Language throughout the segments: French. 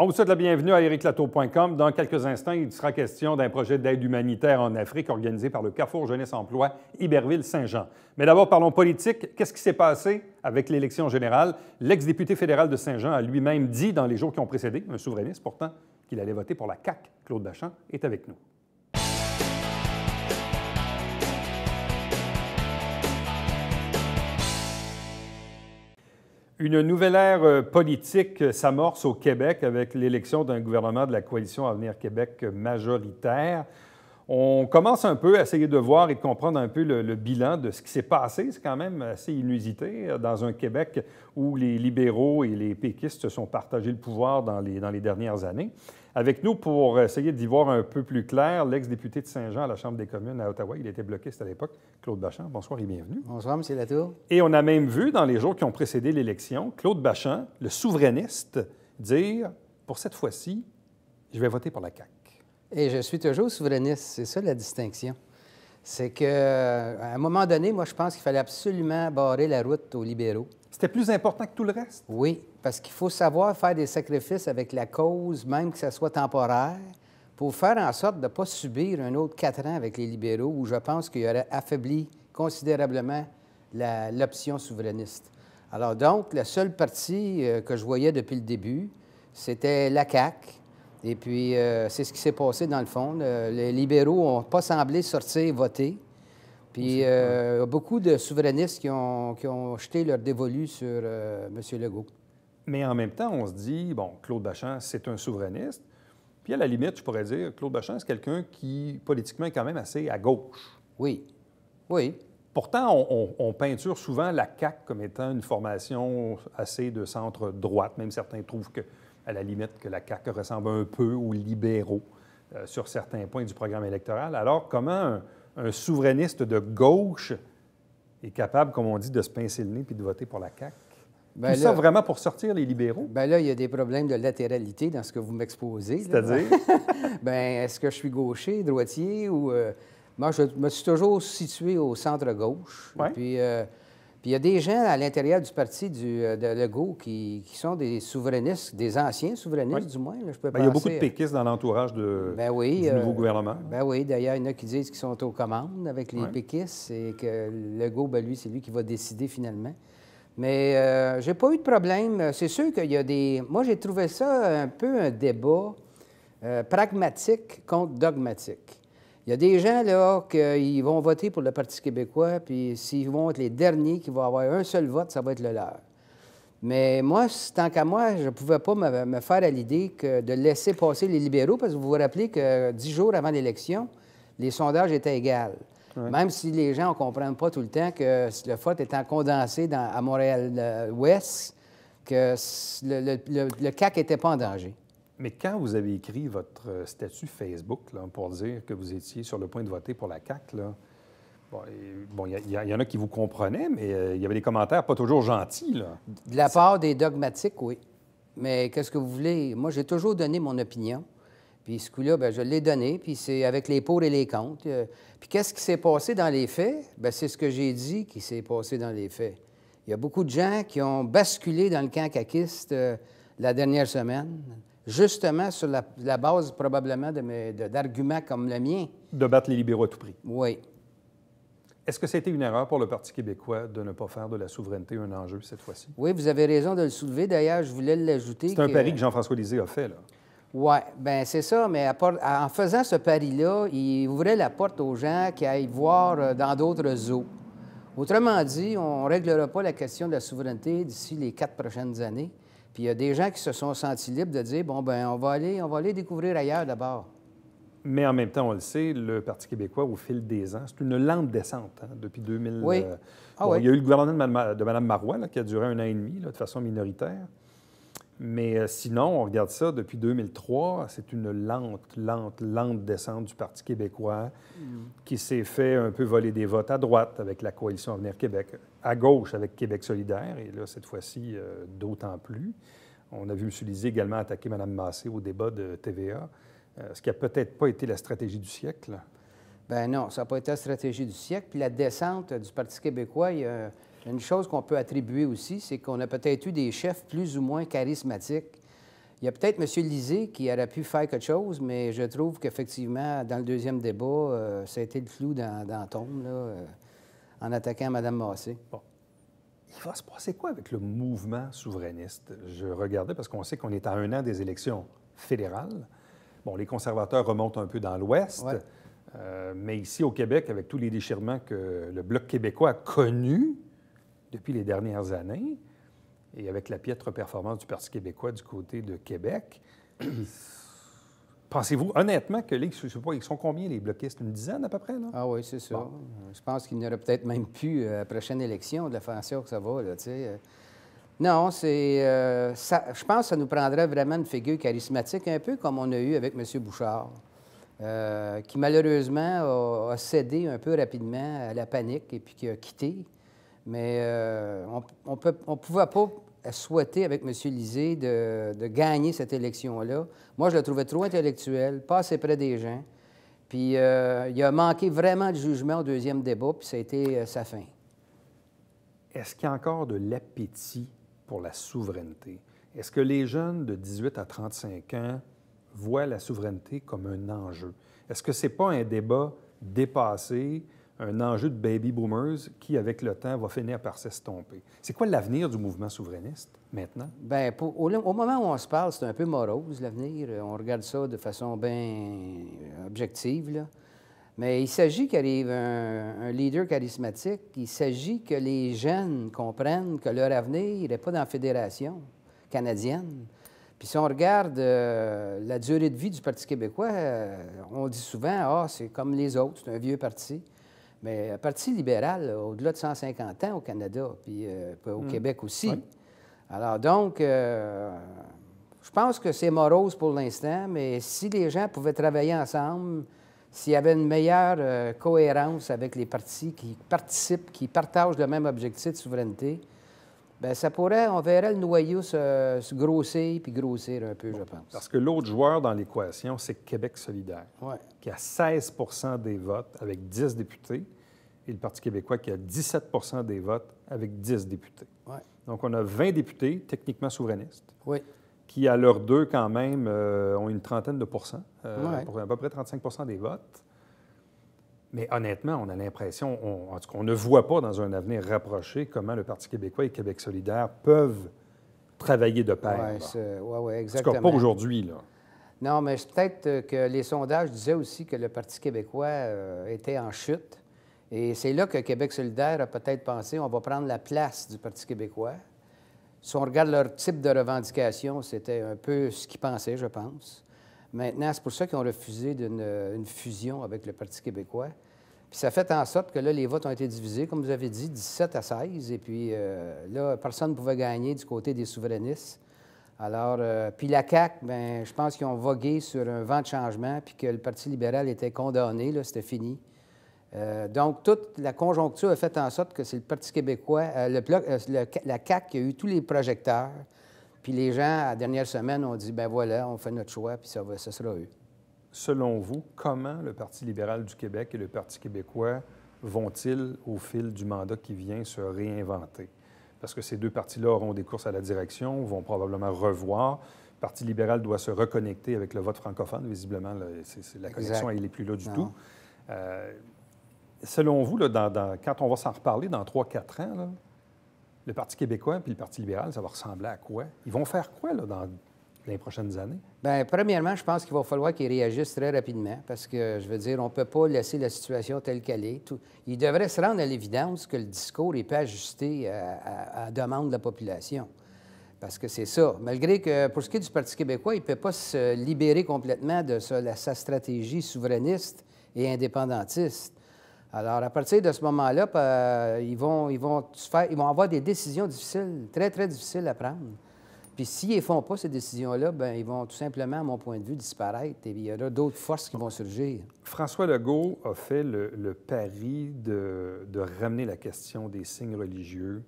On vous souhaite la bienvenue à ericlatour.com. Dans quelques instants, il sera question d'un projet d'aide humanitaire en Afrique organisé par le Carrefour Jeunesse Emploi Iberville-Saint-Jean. Mais d'abord, parlons politique. Qu'est-ce qui s'est passé avec l'élection générale? L'ex-député fédéral de Saint-Jean a lui-même dit dans les jours qui ont précédé, un souverainiste pourtant, qu'il allait voter pour la CAQ. Claude Bachand est avec nous. Une nouvelle ère politique s'amorce au Québec avec l'élection d'un gouvernement de la coalition Avenir Québec majoritaire. On commence un peu à essayer de voir et de comprendre un peu le bilan de ce qui s'est passé. C'est quand même assez inusité dans un Québec où les libéraux et les péquistes se sont partagés le pouvoir dans les dernières années. Avec nous, pour essayer d'y voir un peu plus clair, l'ex-député de Saint-Jean à la Chambre des communes à Ottawa, il était bloquiste à l'époque, Claude Bachand. Bonsoir et bienvenue. Bonsoir, M. Latour. Et on a même vu, dans les jours qui ont précédé l'élection, Claude Bachand, le souverainiste, dire « Pour cette fois-ci, je vais voter pour la CAQ ». Et je suis toujours souverainiste, c'est ça la distinction. C'est qu'à un moment donné, moi, je pense qu'il fallait absolument barrer la route aux libéraux. C'était plus important que tout le reste? Oui, parce qu'il faut savoir faire des sacrifices avec la cause, même que ça soit temporaire, pour faire en sorte de ne pas subir un autre 4 ans avec les libéraux, où je pense qu'il aurait affaibli considérablement l'option souverainiste. Alors donc, le seul parti que je voyais depuis le début, c'était la CAQ. Et puis, c'est ce qui s'est passé dans le fond. Les libéraux n'ont pas semblé sortir voter. Puis, il y a beaucoup de souverainistes qui ont jeté leur dévolu sur M. Legault. Mais en même temps, on se dit, bon, Claude Bachand, c'est un souverainiste. Puis, à la limite, je pourrais dire, Claude Bachand, c'est quelqu'un qui, politiquement, est quand même assez à gauche. Oui. Oui. Pourtant, on peinture souvent la CAQ comme étant une formation assez de centre-droite. Même certains trouvent que, à la limite, que la CAQ ressemble un peu aux libéraux sur certains points du programme électoral. Alors, comment un souverainiste de gauche est capable, comme on dit, de se pincer le nez puis de voter pour la CAQ? Bien Tout ça vraiment pour sortir les libéraux? Bien là, il y a des problèmes de latéralité dans ce que vous m'exposez. C'est-à-dire? Bien, est-ce que je suis gaucher, droitier ou... Moi, je me suis toujours situé au centre-gauche. Ouais. Puis il y a des gens à l'intérieur du parti de Legault qui sont des souverainistes, des anciens souverainistes, du moins. Là, je peux il y a beaucoup de péquistes dans l'entourage du nouveau gouvernement. Ben oui, d'ailleurs, il y en a qui disent qu'ils sont aux commandes avec les péquistes et que Legault, ben lui, c'est lui qui va décider finalement. Mais j'ai pas eu de problème. C'est sûr qu'il y a des... Moi, j'ai trouvé ça un peu un débat pragmatique contre dogmatique. Il y a des gens, là, qui vont voter pour le Parti québécois, puis s'ils vont être les derniers qui vont avoir un seul vote, ça va être le leur. Mais moi, tant qu'à moi, je ne pouvais pas me faire à l'idée de laisser passer les libéraux, parce que vous vous rappelez que 10 jours avant l'élection, les sondages étaient égaux. Ouais. Même si les gens ne comprennent pas tout le temps que le vote étant condensé à Montréal-Ouest, que le CAQ n'était pas en danger. Mais quand vous avez écrit votre statut Facebook là, pour dire que vous étiez sur le point de voter pour la CAQ, là, il y en a qui vous comprenaient, mais il y avait des commentaires pas toujours gentils. Là. De la part des dogmatiques, oui. Mais qu'est-ce que vous voulez? Moi, j'ai toujours donné mon opinion. Puis ce coup-là, bien, je l'ai donné, puis c'est avec les pour et les contre. Puis qu'est-ce qui s'est passé dans les faits? Bien, c'est ce que j'ai dit qui s'est passé dans les faits. Il y a beaucoup de gens qui ont basculé dans le camp caquiste la dernière semaine, justement sur la base probablement d'arguments comme le mien. De battre les libéraux à tout prix. Oui. Est-ce que c'était une erreur pour le Parti québécois de ne pas faire de la souveraineté un enjeu cette fois-ci? Oui, vous avez raison de le soulever. D'ailleurs, je voulais l'ajouter. C'est un pari que Jean-François Lisée a fait, là. Oui, bien, c'est ça, mais en faisant ce pari-là, il ouvrait la porte aux gens qui aillent voir dans d'autres eaux. Autrement dit, on ne réglera pas la question de la souveraineté d'ici les 4 prochaines années. Puis il y a des gens qui se sont sentis libres de dire, bon, bien, on va aller découvrir ailleurs d'abord. Mais en même temps, on le sait, le Parti québécois, au fil des ans, c'est une lente descente depuis 2000. Oui. Oui. Il y a eu le gouvernement de Mme Marois là, qui a duré 1 an et demi là, de façon minoritaire. Mais sinon, on regarde ça depuis 2003, c'est une lente descente du Parti québécois qui s'est fait un peu voler des votes à droite avec la coalition Avenir Québec, à gauche avec Québec solidaire, et là, cette fois-ci, d'autant plus. On a vu M. Lisée également attaquer Mme Massé au débat de TVA, ce qui n'a peut-être pas été la stratégie du siècle. Bien non, ça n'a pas été la stratégie du siècle. Puis la descente du Parti québécois, il y a une chose qu'on peut attribuer aussi, c'est qu'on a peut-être eu des chefs plus ou moins charismatiques. Il y a peut-être M. Lisée qui aurait pu faire quelque chose, mais je trouve qu'effectivement, dans le deuxième débat, ça a été le flou dans la tombe, là, en attaquant Mme Massé. Bon. Il va se passer quoi avec le mouvement souverainiste? Je regardais parce qu'on sait qu'on est à 1 an des élections fédérales. Bon, les conservateurs remontent un peu dans l'Ouest, Ouais. Mais ici au Québec, avec tous les déchirements que le Bloc québécois a connus depuis les dernières années, et avec la piètre performance du Parti québécois du côté de Québec, pensez-vous honnêtement que, je ne sais pas, ils sont combien les bloquistes? Une dizaine à peu près, là? Ah oui, c'est ça. Bon. Je pense qu'il n'y aurait peut-être même plus à la prochaine élection de la façon que ça va, là, tu sais. Non, c'est... je pense que ça nous prendrait vraiment une figure charismatique, un peu comme on a eu avec M. Bouchard, qui malheureusement a cédé un peu rapidement à la panique et puis qui a quitté. Mais on ne pouvait pas souhaiter avec M. Lisée de gagner cette élection-là. Moi, je le trouvais trop intellectuel, pas assez près des gens. Puis il a manqué vraiment de jugement au deuxième débat, puis ça a été sa fin. Est-ce qu'il y a encore de l'appétit pour la souveraineté? Est-ce que les jeunes de 18 à 35 ans voient la souveraineté comme un enjeu? Est-ce que ce n'est pas un débat dépassé, un enjeu de baby boomers qui, avec le temps, va finir par s'estomper? C'est quoi l'avenir du mouvement souverainiste maintenant? Bien, au moment où on se parle, c'est un peu morose, l'avenir. On regarde ça de façon bien objective, là. Mais il s'agit qu'il arrive un leader charismatique. Il s'agit que les jeunes comprennent que leur avenir n'est pas dans la Fédération canadienne. Puis si on regarde la durée de vie du Parti québécois, on dit souvent « Ah, c'est comme les autres, c'est un vieux parti ». Mais le Parti libéral, là, au-delà de 150 ans au Canada, puis au Québec aussi. Oui. Alors donc, je pense que c'est morose pour l'instant, mais si les gens pouvaient travailler ensemble, s'il y avait une meilleure cohérence avec les partis qui participent, qui partagent le même objectif de souveraineté, bien, ça pourrait, on verrait le noyau se grossir puis grossir un peu, je pense. Parce que l'autre joueur dans l'équation, c'est Québec solidaire, Ouais. qui a 16 des votes avec 10 députés, et le Parti québécois qui a 17 des votes avec 10 députés. Ouais. Donc, on a 20 députés techniquement souverainistes, Oui. qui, à l'heure d'eux, quand même, ont une trentaine de pourcents, Ouais. pour à peu près 35 des votes. Mais honnêtement, on a l'impression, en tout cas, on ne voit pas dans un avenir rapproché comment le Parti québécois et Québec solidaire peuvent travailler de pair. Oui, En exactement. tout cas, pas aujourd'hui, là. Non, mais c'est peut-être que les sondages disaient aussi que le Parti québécois était en chute. Et c'est là que Québec solidaire a peut-être pensé on va prendre la place du Parti québécois. Si on regarde leur type de revendication, c'était un peu ce qu'ils pensaient, je pense. Maintenant, c'est pour ça qu'ils ont refusé une fusion avec le Parti québécois. Puis ça fait en sorte que là, les votes ont été divisés, comme vous avez dit, 17 à 16. Et puis là, personne ne pouvait gagner du côté des souverainistes. Alors, puis la CAQ, bien, je pense qu'ils ont vogué sur un vent de changement, puis que le Parti libéral était condamné, là, c'était fini. Donc, toute la conjoncture a fait en sorte que c'est le Parti québécois, la CAQ qui a eu tous les projecteurs. Puis les gens, à la dernière semaine, ont dit, ben voilà, on fait notre choix, puis ça sera eux. Selon vous, comment le Parti libéral du Québec et le Parti québécois vont-ils, au fil du mandat qui vient, se réinventer? Parce que ces deux partis-là auront des courses à la direction, vont probablement revoir. Le Parti libéral doit se reconnecter avec le vote francophone. Visiblement, là, la connexion, elle n'est plus là du tout. Selon vous, là, quand on va s'en reparler dans 3-4 ans, là, le Parti québécois et le Parti libéral, ça va ressembler à quoi? Ils vont faire quoi là, dans les prochaines années? Bien, premièrement, je pense qu'il va falloir qu'ils réagissent très rapidement parce que, je veux dire, on ne peut pas laisser la situation telle qu'elle est. Il devrait se rendre à l'évidence que le discours n'est pas ajusté à la demande de la population. Parce que c'est ça. Malgré que, pour ce qui est du Parti québécois, il ne peut pas se libérer complètement de sa stratégie souverainiste et indépendantiste. Alors, à partir de ce moment-là, ils vont avoir des décisions difficiles, très, très difficiles à prendre. Puis s'ils ne font pas ces décisions-là, bien, ils vont tout simplement, à mon point de vue, disparaître. Et il y aura d'autres forces qui vont surgir. François Legault a fait le pari de ramener la question des signes religieux,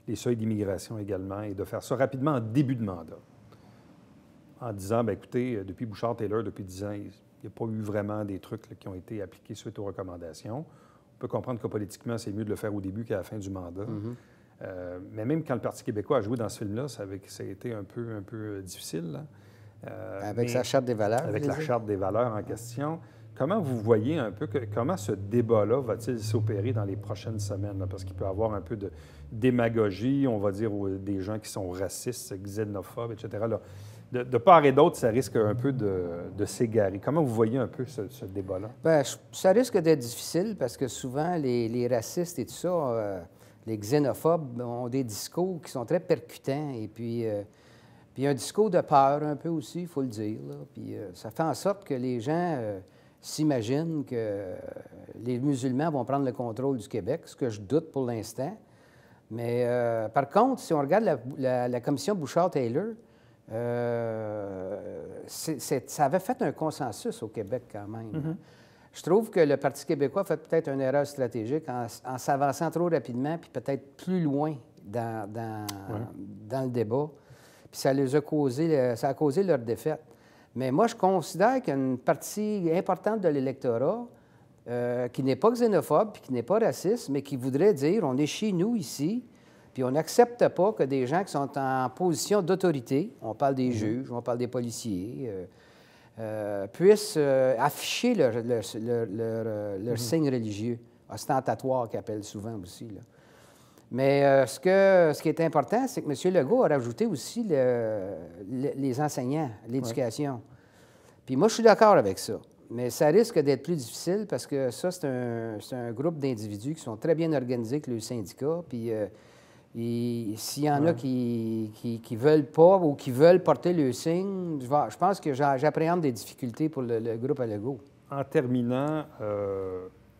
les seuils d'immigration également, et de faire ça rapidement en début de mandat. En disant, bien, écoutez, depuis Bouchard-Taylor, depuis 10 ans, il n'y a pas eu vraiment des trucs là, qui ont été appliqués suite aux recommandations. On peut comprendre que politiquement, c'est mieux de le faire au début qu'à la fin du mandat. Mais même quand le Parti québécois a joué dans ce film-là, ça a été un peu difficile. Là. Avec sa charte des valeurs. Avec la charte des valeurs en question. Comment vous voyez un peu, comment ce débat-là va-t-il s'opérer dans les prochaines semaines? Là? Parce qu'il peut y avoir un peu de démagogie, on va dire, des gens qui sont racistes, xénophobes, etc. Là. De part et d'autre, ça risque un peu de s'égarer. Comment vous voyez un peu ce débat-là? Bien, ça risque d'être difficile parce que souvent, les racistes et tout ça, les xénophobes ont des discours qui sont très percutants. Et puis un discours de peur un peu aussi, il faut le dire. Là. Puis ça fait en sorte que les gens s'imaginent que les musulmans vont prendre le contrôle du Québec, ce que je doute pour l'instant. Mais par contre, si on regarde la commission Bouchard-Taylor, ça avait fait un consensus au Québec quand même. Mm-hmm. Je trouve que le Parti québécois a fait peut-être une erreur stratégique en s'avançant trop rapidement puis peut-être plus loin dans le débat. Puis ça a causé leur défaite. Mais moi, je considère qu'il y a une partie importante de l'électorat qui n'est pas xénophobe puis qui n'est pas raciste, mais qui voudrait dire on est chez nous ici, puis on n'accepte pas que des gens qui sont en position d'autorité, on parle des juges, on parle des policiers, puissent afficher leur signe religieux, ostentatoire qu'ils appellent souvent aussi. Là. Mais ce qui est important, c'est que M. Legault a rajouté aussi les enseignants, l'éducation. Puis moi, je suis d'accord avec ça. Mais ça risque d'être plus difficile parce que ça, c'est un groupe d'individus qui sont très bien organisés avec le syndicat. Puis s'il y en a qui ne veulent pas ou qui veulent porter le signe, je pense que j'appréhende des difficultés pour le groupe à Legault. En terminant,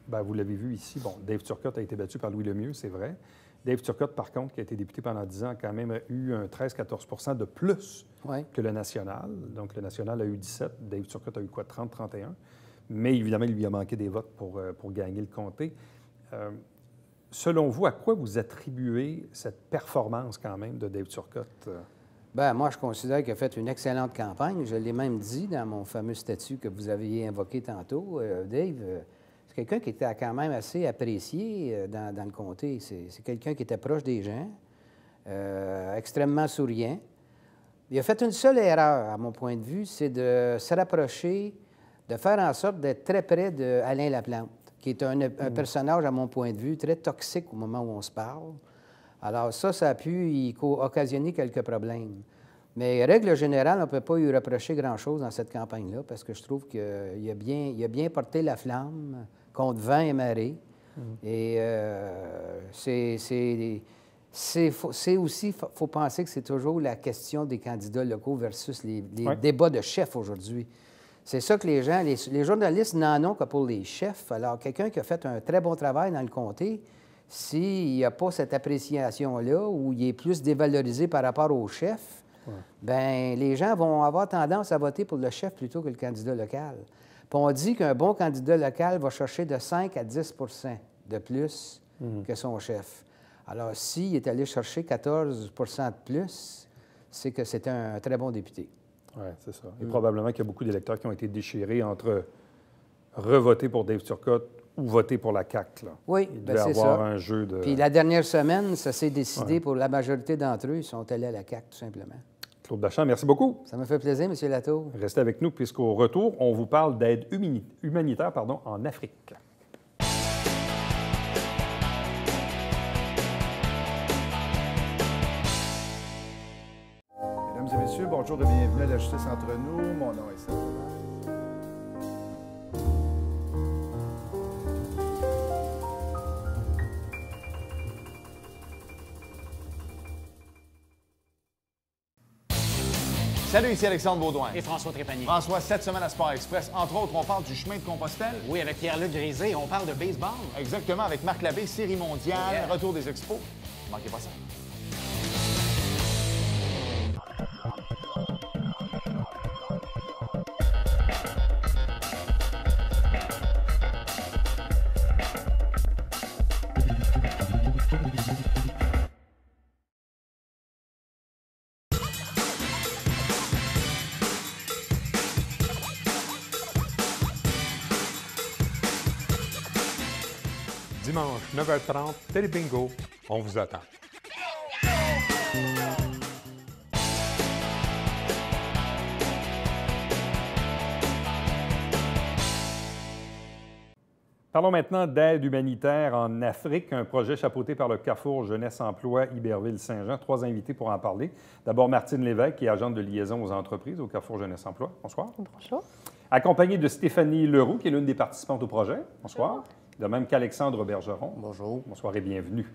vous l'avez vu ici, Dave Turcotte a été battu par Louis Lemieux, c'est vrai. Dave Turcotte, par contre, qui a été député pendant 10 ans, a quand même eu un 13-14 de plus que le national. Donc, le national a eu 17. Dave Turcotte a eu quoi, 30-31? Mais évidemment, il lui a manqué des votes pour gagner le comté. Selon vous, à quoi vous attribuez cette performance quand même de Dave Turcotte? Bien, moi, je considère qu'il a fait une excellente campagne. Je l'ai même dit dans mon fameux statut que vous aviez invoqué tantôt. Dave, c'est quelqu'un qui était quand même assez apprécié dans le comté. C'est quelqu'un qui était proche des gens, extrêmement souriant. Il a fait une seule erreur, à mon point de vue, c'est de se rapprocher, de faire en sorte d'être très près d'Alain Laplante, qui est un personnage, à mon point de vue, très toxique au moment où on se parle. Alors ça a pu occasionner quelques problèmes. Mais règle générale, on ne peut pas lui reprocher grand-chose dans cette campagne-là, parce que je trouve qu'il a bien porté la flamme contre vent et marée. Et c'est aussi, il faut penser que c'est toujours la question des candidats locaux versus les débats de chefs aujourd'hui. C'est ça que les journalistes n'en ont que pour les chefs. Alors, quelqu'un qui a fait un très bon travail dans le comté, s'il n'y a pas cette appréciation-là, où il est plus dévalorisé par rapport au chef, bien, les gens vont avoir tendance à voter pour le chef plutôt que le candidat local. Puis on dit qu'un bon candidat local va chercher de 5 à 10 de plus que son chef. Alors, s'il est allé chercher 14 de plus, c'est que c'était un très bon député. Oui, c'est ça. Et probablement qu'il y a beaucoup d'électeurs qui ont été déchirés entre revoter pour Dave Turcotte ou voter pour la CAQ. Là. Oui, il devait avoir un jeu de... Puis la dernière semaine, ça s'est décidé pour la majorité d'entre eux. Ils sont allés à la CAQ, tout simplement. Claude Bachand, merci beaucoup. Ça me fait plaisir, M. Latour. Restez avec nous, puisqu'au retour, on vous parle d'aide humanitaire en Afrique. Mesdames et messieurs, bonjour et bienvenue à la Justice entre nous. Mon nom est Serge. Salut, ici Alexandre Baudouin. Et François Trépanier. François, cette semaine à Sport Express, entre autres, on parle du chemin de Compostelle. Oui, avec Pierre-Luc Grisé, on parle de baseball. Exactement, avec Marc Labbé, Série mondiale, retour des expos. Ne manquez pas ça. Dimanche, 9h30, Télé Bingo, on vous attend. Parlons maintenant d'aide humanitaire en Afrique, un projet chapeauté par le Carrefour Jeunesse Emploi Iberville-Saint-Jean. 3 invités pour en parler. D'abord, Martine Lévesque, qui est agente de liaison aux entreprises au Carrefour Jeunesse Emploi. Bonsoir. Bonjour. Accompagnée de Stéphanie Leroux, qui est l'une des participantes au projet. Bonsoir. Bonjour. De même qu'Alexandre Bergeron. Bonjour. Bonsoir et bienvenue.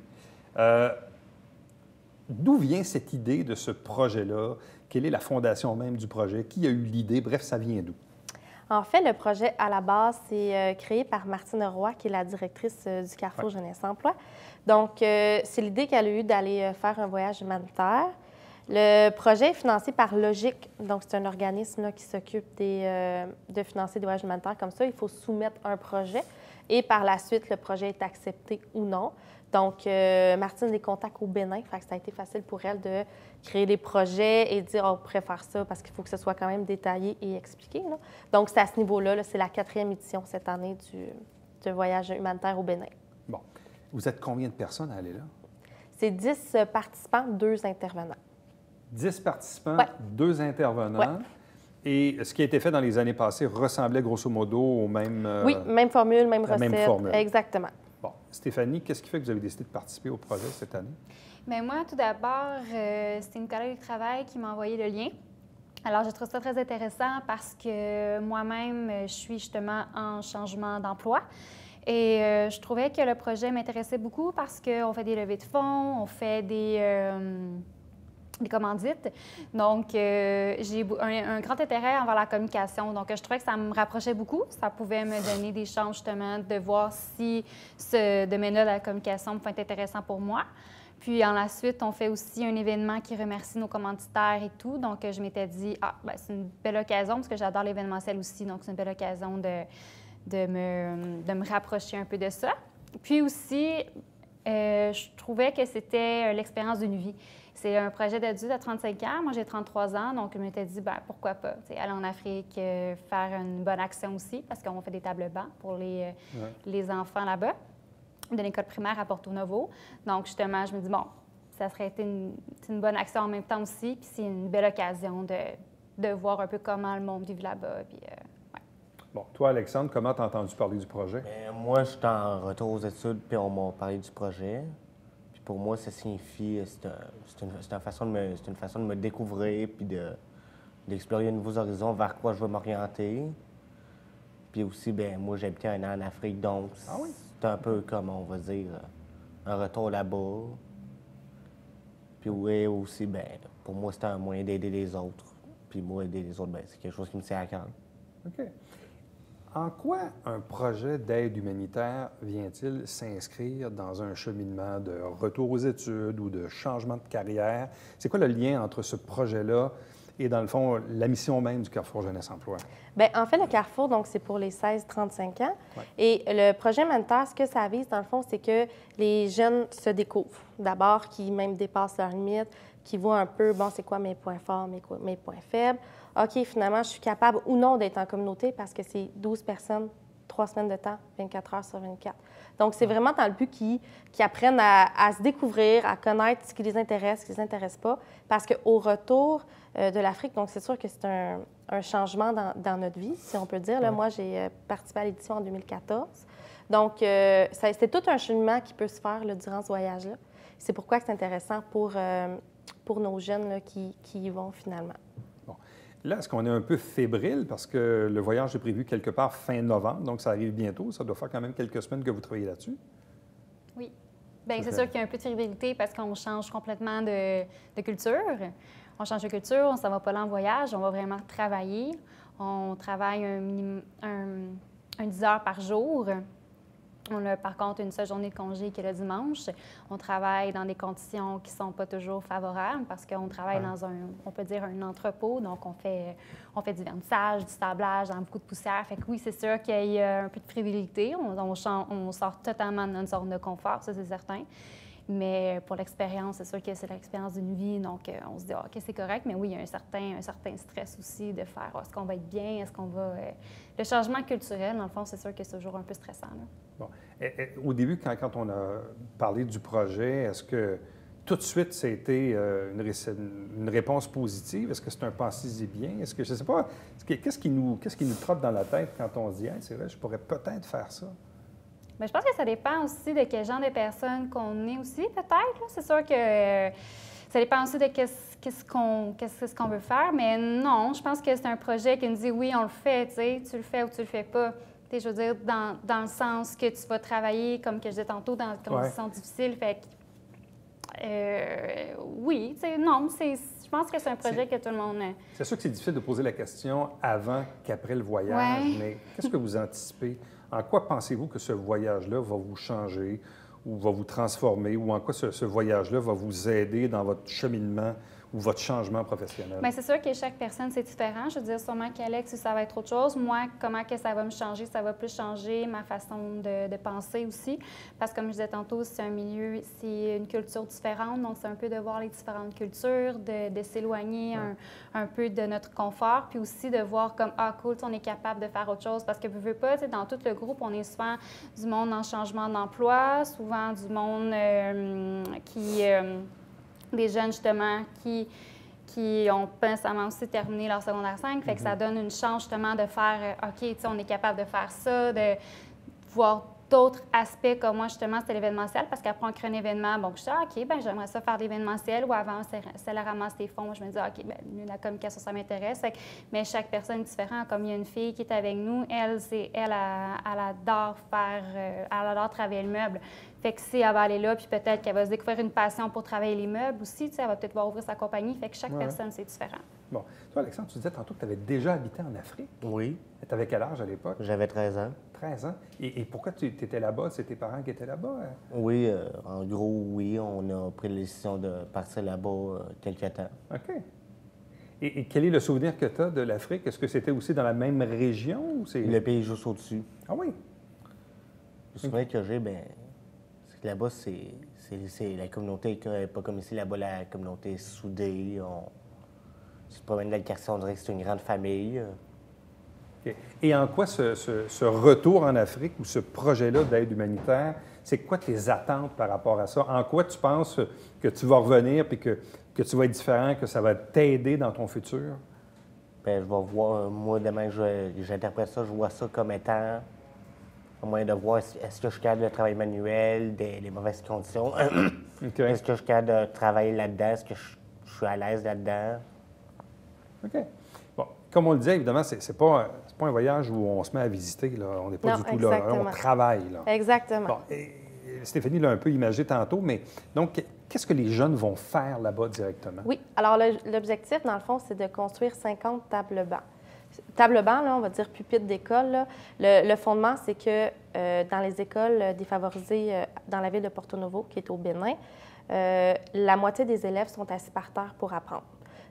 D'où vient cette idée de ce projet-là? Quelle est la fondation même du projet? Qui a eu l'idée? Bref, ça vient d'où? En fait, le projet, à la base, c'est créé par Martine Roy, qui est la directrice du Carrefour Jeunesse Emploi. Donc, c'est l'idée qu'elle a eue d'aller faire un voyage humanitaire. Le projet est financé par Logique. Donc, c'est un organisme là, qui s'occupe de financer des voyages humanitaires comme ça. Il faut soumettre un projet et par la suite, le projet est accepté ou non. Donc, Martine a des contacts au Bénin, fait que ça a été facile pour elle de créer des projets et de dire, on pourrait faire ça parce qu'il faut que ce soit quand même détaillé et expliqué. Là. Donc, c'est à ce niveau-là, là, c'est la 4e édition cette année du voyage humanitaire au Bénin. Bon. Vous êtes combien de personnes à aller là? C'est 10 participants, 2 intervenants. 10 participants, ouais. 2 intervenants. Ouais. Et ce qui a été fait dans les années passées ressemblait grosso modo au même... Oui, même formule, même recette. Même formule. Exactement. Bon. Stéphanie, qu'est-ce qui fait que vous avez décidé de participer au projet cette année? Bien, moi, tout d'abord, c'était une collègue de travail qui m'a envoyé le lien. Alors, je trouve ça très intéressant parce que moi-même, je suis justement en changement d'emploi. Et je trouvais que le projet m'intéressait beaucoup parce qu'on fait des levées de fonds, on fait des commandites. Donc, j'ai un grand intérêt envers la communication. Donc, je trouvais que ça me rapprochait beaucoup. Ça pouvait me donner des chances, justement, de voir si ce domaine-là de la communication peut être intéressant pour moi. Puis, en la suite, on fait aussi un événement qui remercie nos commanditaires et tout. Donc, je m'étais dit, c'est une belle occasion, parce que j'adore l'événementiel aussi. Donc, c'est une belle occasion de me rapprocher un peu de ça. Puis aussi, je trouvais que c'était l'expérience d'une vie. C'est un projet d'adulte à 35 ans. Moi, j'ai 33 ans, donc je m'étais dit, pourquoi pas, aller en Afrique, faire une bonne action aussi, parce qu'on fait des tables bancs pour les enfants là-bas, de l'école primaire à Porto Novo. Donc, justement, je me dis, ça serait été une bonne action en même temps aussi, puis c'est une belle occasion de voir un peu comment le monde vit là-bas. Puis, Bon, toi, Alexandre, comment tu as entendu parler du projet? Bien, moi, j'étais en retour aux études, puis on m'a parlé du projet. Puis pour moi, ça signifie, c'est une façon de me découvrir, puis d'explorer de nouveaux horizons, vers quoi je veux m'orienter. Puis aussi, bien, moi, j'habitais 1 an en Afrique, donc c'est un peu comme, on va dire, un retour là-bas. Puis oui, aussi, bien, pour moi, c'était un moyen d'aider les autres. Puis moi, aider les autres, bien, c'est quelque chose qui me tient à cœur. OK. En quoi un projet d'aide humanitaire vient-il s'inscrire dans un cheminement de retour aux études ou de changement de carrière? C'est quoi le lien entre ce projet-là et, dans le fond, la mission même du Carrefour Jeunesse Emploi? Bien, en fait, le Carrefour, donc, c'est pour les 16-35 ans. Ouais. Et le projet humanitaire, ce que ça vise, dans le fond, c'est que les jeunes se découvrent. D'abord, qui même dépassent leurs limites, qui voient un peu, c'est quoi mes points forts, mes points faibles. OK, finalement, je suis capable ou non d'être en communauté parce que c'est 12 personnes, 3 semaines de temps, 24 heures sur 24. Donc, c'est vraiment dans le but qu'ils apprennent à se découvrir, à connaître ce qui les intéresse, ce qui ne les intéresse pas. Parce qu'au retour de l'Afrique, donc c'est sûr que c'est un changement dans notre vie, si on peut dire. Là, moi, j'ai participé à l'édition en 2014. Donc, c'est tout un cheminement qui peut se faire là, durant ce voyage-là. C'est pourquoi c'est intéressant pour nos jeunes là, qui y vont finalement. Bon. Là, est-ce qu'on est un peu fébrile parce que le voyage est prévu quelque part fin novembre, donc ça arrive bientôt. Ça doit faire quand même quelques semaines que vous travaillez là-dessus? Oui. Bien, c'est sûr qu'il y a un peu de fébrilité parce qu'on change complètement de culture. On change de culture, on ne s'en va pas là en voyage, on va vraiment travailler. On travaille un 10 heures par jour. On a par contre une seule journée de congé qui est le dimanche. On travaille dans des conditions qui ne sont pas toujours favorables parce qu'on travaille dans on peut dire, un entrepôt. Donc, on fait du vernissage, du sablage, dans beaucoup de poussière. Fait que oui, c'est sûr qu'il y a un peu de frivolité. On sort totalement de notre zone de confort, ça, c'est certain. Mais pour l'expérience, c'est sûr que c'est l'expérience d'une vie. Donc, on se dit, OK, c'est correct. Mais oui, il y a un certain stress aussi de faire, est-ce qu'on va être bien? Est-ce qu'on va... Le changement culturel, dans le fond, c'est sûr que c'est toujours un peu stressant. Là. Bon. Au début, quand on a parlé du projet, est-ce que tout de suite, ça a été une réponse positive? Est-ce que c'est un pensez-y bien? Est-ce que, je ne sais pas, qu'est-ce qui nous trotte dans la tête quand on se dit, hey, c'est vrai, je pourrais peut-être faire ça? Mais je pense que ça dépend aussi de quel genre de personne qu'on est aussi, peut-être. Là. C'est sûr que ça dépend aussi de qu'est-ce qu'on veut faire. Mais non, je pense que c'est un projet qui nous dit oui, on le fait, tu sais, tu le fais ou tu le fais pas. Tu sais, je veux dire, dans le sens que tu vas travailler, comme que je disais tantôt, dans des conditions difficiles. Fait que, oui, tu sais, non, je pense que c'est un projet que tout le monde... C'est sûr que c'est difficile de poser la question avant qu'après le voyage, mais qu'est-ce que vous anticipez? En quoi pensez-vous que ce voyage-là va vous changer ou va vous transformer, ou en quoi ce voyage-là va vous aider dans votre cheminement ou votre changement professionnel? Bien, c'est sûr que chaque personne, c'est différent. Je veux dire, sûrement qu'Alex, ça va être autre chose. Moi, comment que ça va me changer? Ça va plus changer ma façon de penser aussi. Parce que, comme je disais tantôt, c'est un milieu, c'est une culture différente. Donc, c'est un peu de voir les différentes cultures, de s'éloigner un peu de notre confort, puis aussi de voir comme, ah, cool, on est capable de faire autre chose. Parce que, veux pas, dans tout le groupe, on est souvent du monde en changement d'emploi, souvent du monde des jeunes, justement, qui ont pas nécessairement aussi terminé leur secondaire 5. Fait que ça donne une chance, justement, de faire OK, tu sais, on est capable de faire ça, de voir d'autres aspects comme moi, justement, c'était l'événementiel. Parce qu'après, on crée un événement. Bon, je dis, OK, bien, j'aimerais ça faire de l'événementiel. Ou avant, c'est la ramasse des fonds. Moi, je me dis, OK, bien, la communication, ça m'intéresse. Mais chaque personne est différente. Comme il y a une fille qui est avec nous, elle adore elle adore travailler le meuble. Fait que si elle va aller là, puis peut-être qu'elle va se découvrir une passion pour travailler les meubles aussi, tu sais, elle va peut-être voir ouvrir sa compagnie. Fait que chaque personne, c'est différent. Bon. Toi, Alexandre, tu disais tantôt que tu avais déjà habité en Afrique. Oui. Tu avais quel âge à l'époque? J'avais 13 ans. 13 ans. Et pourquoi tu étais là-bas? C'est tes parents qui étaient là-bas? Oui, en gros, oui. On a pris la décision de partir là-bas quelques temps. OK. Et quel est le souvenir que tu as de l'Afrique? Est-ce que c'était aussi dans la même région? Ou c'est... Le pays juste au-dessus. Ah oui? Le souvenir que j'ai, bien, c'est que là-bas, c'est la communauté, pas comme ici, là-bas, la communauté est soudée. Tu te promènes dans le quartier, on dirait que c'est une grande famille. Okay. Et en quoi ce retour en Afrique ou ce projet-là d'aide humanitaire, c'est quoi tes attentes par rapport à ça? En quoi tu penses que tu vas revenir puis que tu vas être différent, que ça va t'aider dans ton futur? Bien, je vais voir, moi, demain, j'interprète ça, je vois ça comme étant un moyen de voir est-ce que je suis capable de travail manuel, des mauvaises conditions. Okay. Est-ce que je suis capable de travailler là-dedans? Est-ce que je suis à l'aise là-dedans? OK. Bon, comme on le disait, évidemment, c'est pas un voyage où on se met à visiter. Là. On n'est pas du tout là. On travaille. Là. Exactement. Bon, Stéphanie l'a un peu imagé tantôt, mais donc, qu'est-ce que les jeunes vont faire là-bas directement? Oui. Alors, l'objectif, dans le fond, c'est de construire 50 tables bancs. Table banc, là, on va dire pupitre d'école. Le fondement, c'est que dans les écoles défavorisées dans la ville de Porto Novo, qui est au Bénin, la moitié des élèves sont assis par terre pour apprendre.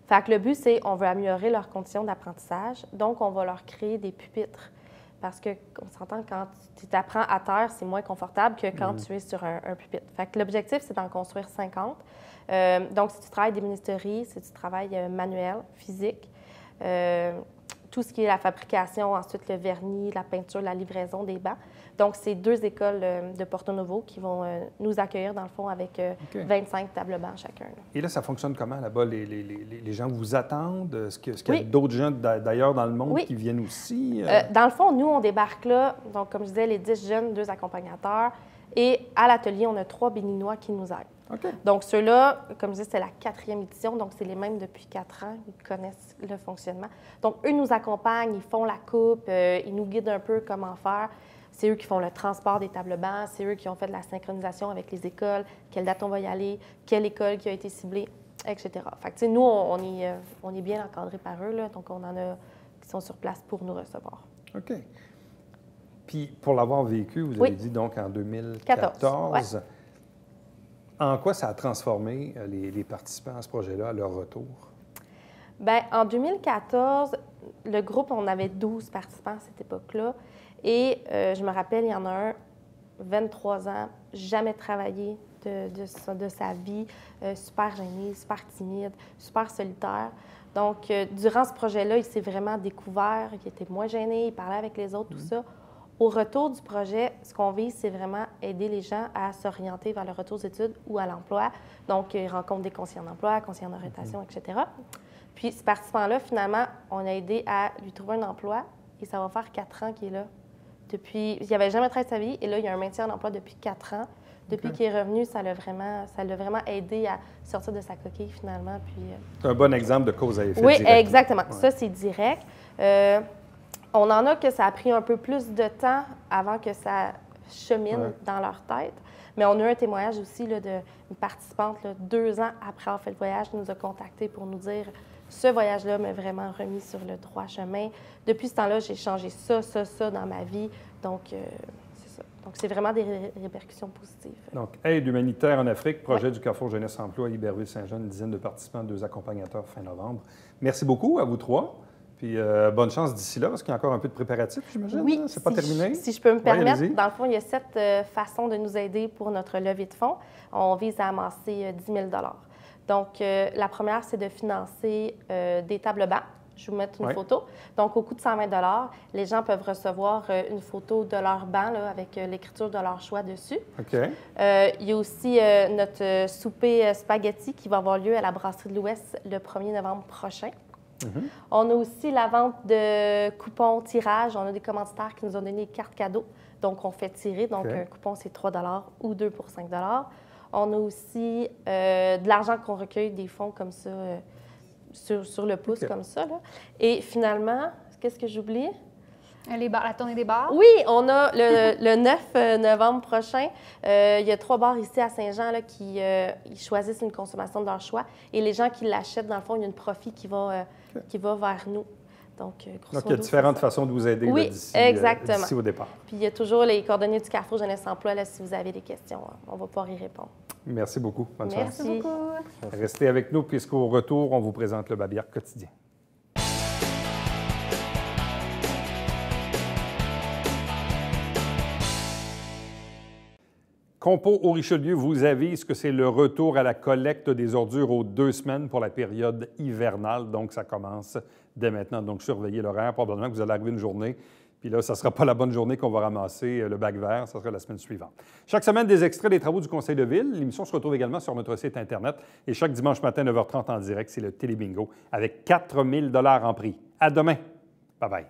Fait que le but, c'est on veut améliorer leurs conditions d'apprentissage, donc on va leur créer des pupitres. Parce qu'on s'entend, quand tu apprends à terre, c'est moins confortable que quand tu es sur un pupitre. Fait que l'objectif, c'est d'en construire 50. Donc, si tu travailles des ministéries, si tu travailles manuel, physique, tout ce qui est la fabrication, ensuite le vernis, la peinture, la livraison des bancs. Donc, c'est 2 écoles de Porto Novo qui vont nous accueillir, dans le fond, avec 25 tables bancs chacun. Là. Et là, ça fonctionne comment là-bas? Les gens vous attendent? Est-ce qu'il y a d'autres gens d'ailleurs dans le monde qui viennent aussi? Dans le fond, nous, on débarque là. Donc, comme je disais, les 10 jeunes, 2 accompagnateurs. Et à l'atelier, on a 3 Béninois qui nous aident. Okay. Donc, ceux-là, comme je disais, c'est la 4e édition, donc c'est les mêmes depuis 4 ans. Ils connaissent le fonctionnement. Donc, eux nous accompagnent, ils font la coupe, ils nous guident un peu comment faire. C'est eux qui font le transport des tables bancs, c'est eux qui ont fait de la synchronisation avec les écoles, quelle date on va y aller, quelle école qui a été ciblée, etc. Fait que, tu sais, nous, on est bien encadrés par eux, là, donc on en a qui sont sur place pour nous recevoir. OK. Puis, pour l'avoir vécu, vous avez dit donc en 2014, ouais. En quoi ça a transformé les participants à ce projet-là à leur retour? Bien, en 2014, le groupe, on avait 12 participants à cette époque-là. Et je me rappelle, il y en a un, 23 ans, jamais travaillé de sa vie, super gêné, super timide, super solitaire. Donc, durant ce projet-là, il s'est vraiment découvert, il était moins gêné, il parlait avec les autres, tout ça. Au retour du projet, ce qu'on vise, c'est vraiment aider les gens à s'orienter vers le retour aux études ou à l'emploi. Donc, ils rencontrent des conseillers en emploi, conseillers en orientation, etc. Puis, ce participant-là, finalement, on a aidé à lui trouver un emploi et ça va faire 4 ans qu'il est là il n'avait jamais travaillé sa vie, et là, il y a un maintien en emploi depuis 4 ans. Depuis qu'il est revenu, ça l'a vraiment aidé à sortir de sa coquille, finalement. C'est un bon exemple de cause à effet oui, direct. exactement. Ouais. Ça, c'est direct. On en a que ça a pris un peu plus de temps avant que ça chemine dans leur tête. Mais on a eu un témoignage aussi là, d'une participante, là, 2 ans après avoir fait le voyage, qui nous a contactés pour nous dire « Ce voyage-là m'a vraiment remis sur le droit chemin. Depuis ce temps-là, j'ai changé ça dans ma vie. » Donc, c'est ça. Donc, c'est vraiment des répercussions positives. Donc, aide humanitaire en Afrique, projet du Carrefour Jeunesse Emploi à Iberville-Saint-Jean, une dizaine de participants, 2 accompagnateurs fin novembre. Merci beaucoup à vous 3. Puis bonne chance d'ici là, parce qu'il y a encore un peu de préparatifs, j'imagine. Oui, c'est pas terminé. Si je peux me permettre, allez-y. dans le fond, il y a 7 façons de nous aider pour notre levée de fonds. On vise à amasser 10 000 $. Donc, la première, c'est de financer des tables bancs. Je vais vous mettre une photo. Donc, au coût de 120 $, les gens peuvent recevoir une photo de leur banc là, avec l'écriture de leur choix dessus. OK. Il y a aussi notre souper spaghetti qui va avoir lieu à la Brasserie de l'Ouest le 1er novembre prochain. On a aussi la vente de coupons tirage. On a des commanditaires qui nous ont donné des cartes cadeaux. Donc, on fait tirer. Donc, un coupon, c'est 3 $ ou 2 pour 5 $. On a aussi de l'argent qu'on recueille, des fonds comme ça, sur le pouce, comme ça. Là. Et finalement, qu'est-ce que j'oublie? La tournée des bars? Oui, on a le 9 novembre prochain. Il y a 3 bars ici à Saint-Jean là, qui ils choisissent une consommation de leur choix. Et les gens qui l'achètent, dans le fond, il y a une profit qui va vers nous. Donc, il y a différentes façons de vous aider d'ici au départ. Puis il y a toujours les coordonnées du Carrefour Jeunesse Emploi. Là, si vous avez des questions, on va pouvoir y répondre. Merci beaucoup. Bonne chance. Merci beaucoup. Restez avec nous, puisqu'au retour, on vous présente le Babillard quotidien. Compost au Richelieu vous avise que c'est le retour à la collecte des ordures aux 2 semaines pour la période hivernale. Donc, ça commence dès maintenant. Donc, surveillez l'horaire. Probablement que vous allez arriver une journée. Puis là, ça ne sera pas la bonne journée qu'on va ramasser le bac vert. Ça sera la semaine suivante. Chaque semaine, des extraits des travaux du Conseil de Ville. L'émission se retrouve également sur notre site Internet. Et chaque dimanche matin, 9h30 en direct, c'est le Télébingo avec 4 000 $ en prix. À demain. Bye-bye.